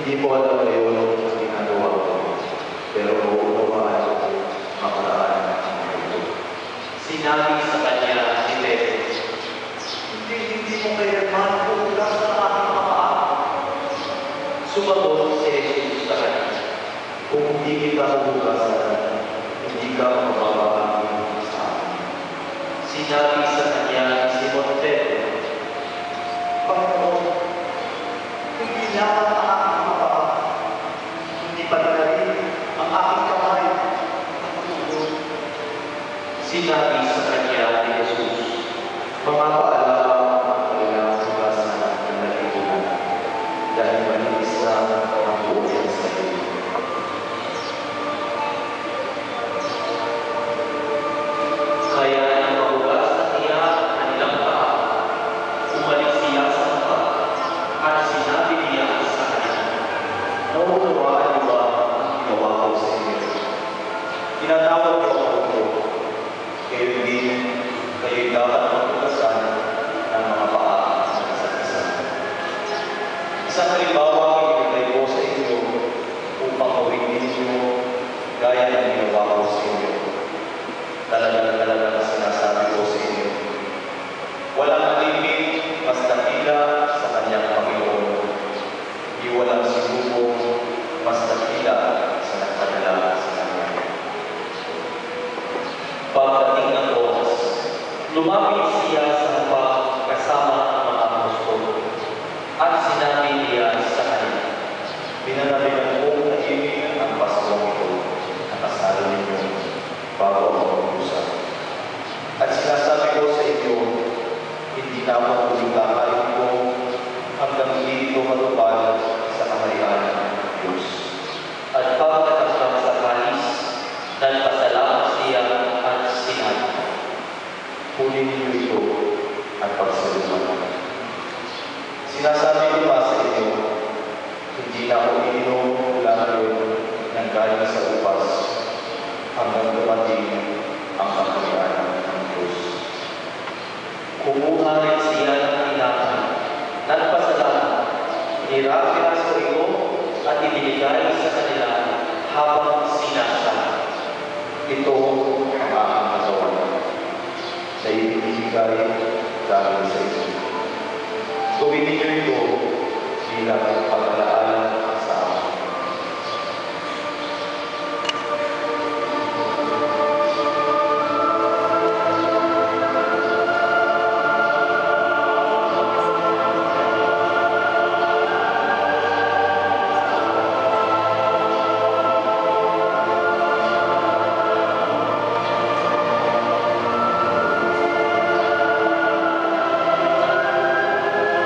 Hindi ko alam ngayon ang ginagawa ko, pero uunawaan ko ang paraan ng ito. Sinabi sa kanya ni Pedro, Hindi mo kailanman huhugas sa aking mga paa. sumagot si Jesus sa kanya, Kung hindi kita huhugasan, hindi ka mababaan sa akin. sinabi sa kanya ni Simon Pedro, Panginoon, hindi lamang ang aking mga paa, hindi pa na rin ang aking kamay at matulog. sinabi sa kanya ni Jesus, Mga paalala ang kailangang hugasan ng nalibunan dahil malinis na ang buong sa iyo. kaya nang mahugas na niya ang kanilang paa, umalik siya sa mapa, at sinabi niya sa kanya, Nauunawaan niyo ba ang ginawa ko sa inyo? Tinatawag niyo ako ito. Kayo din, kayo'y dapat maghugasan ng mga paa ng isa't isa. Isang halimbawa ang ibigay ko sa inyo upang gawin ninyo gaya ng ginawa ko sa inyo. Talagang sinasabi ko sa inyo. Walang alipin mas dakila sa kanyang Panginoon. Di walang sinubong mas dakila sa nagpadala sa kanya. pagdating ng oras, lumapit siya sa mapa kasama ang mga apostol, at sinabi niya sa kanya, Pinanabihan ko na imin ang paskong ito na kasalo ninyo bago ako mag-usap. At sinasabi ko sa inyo, hindi na ako muling kakain ko hanggang hindi ito matupad sa kaharian ng Diyos. at pagkatapos sa kalis, nagpasalamat siya at sinabi, Kunin niyo ito at pagsaluhan. Sinasabi ko ba sa inyo, hindi na ako iinom mula ngayon ng galing sa upas hanggang dumating ang kaharian ng Diyos. kumuha rin siya ng tinapay, nagpasalamat, nirapiraso ito at ibinigay sa kanila habang sinasabi, Ito ang aking katawan na ibinibigay dahil sa inyo. Gawin ninyo ito bilang pag-alaala sa akin.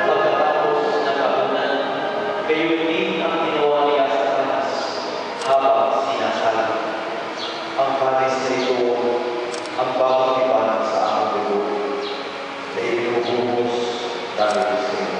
pagkatapos ng hapunan, kayo din ang ginawa niya sa kalis habang sinasabi, Ang kanis na ito ang bawat tipan sa aking dugo na ibinubuhos dahil sa inyo.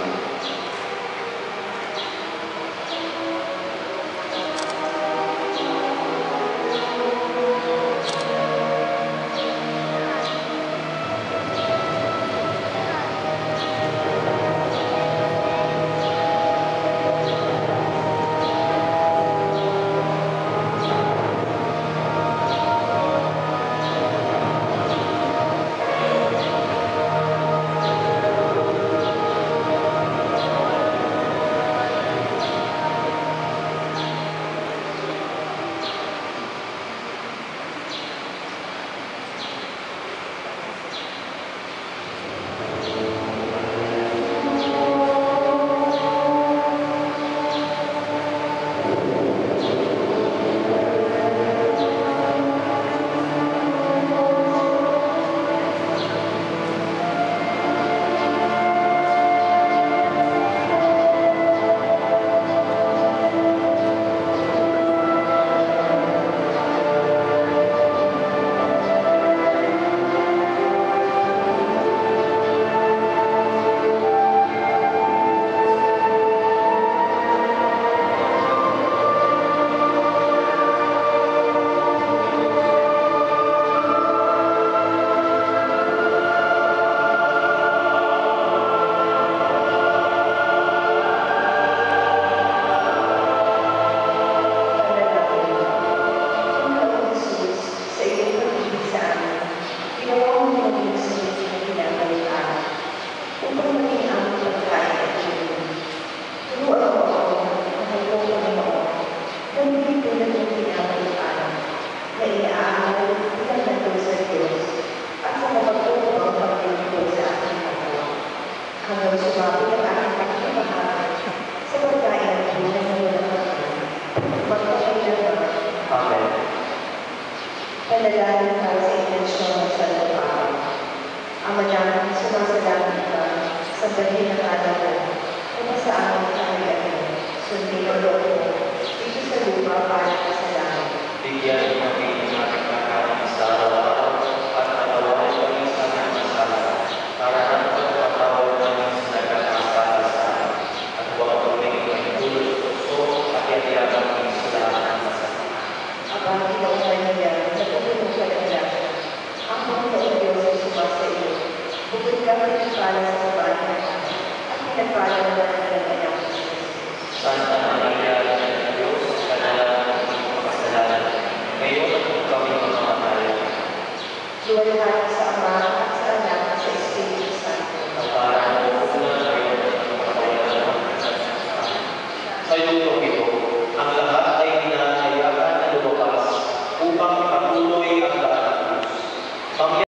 sumabi ang aking pagkakahal sa pagkain ng buhay na walang hanggan. Magpakailanman. Amen. Panalangin para sa intensyon ng salupaan. Ama namin, sumasalangit ka sa bahin ng alaman, kung sa aming kaharian, sundin ang loob mo, dito sa lupa para sa langit. Bigyan mo kami ng aming kakain sa araw-araw at patawarin kami sa aming masala para ang pagpatawad namin sa nagkakasala sa amin. At huwag kami itulog sa puso at iyayagan kami sa lahat ng masama. Abang Pinoong Maria, sa tumunog ka ng grasya, ang Panginoon Diyos ay sumasa iyo. Bukod ka pinagpala sa babae ng anak, at pinagpala naman ang anak ng Jesus. Santa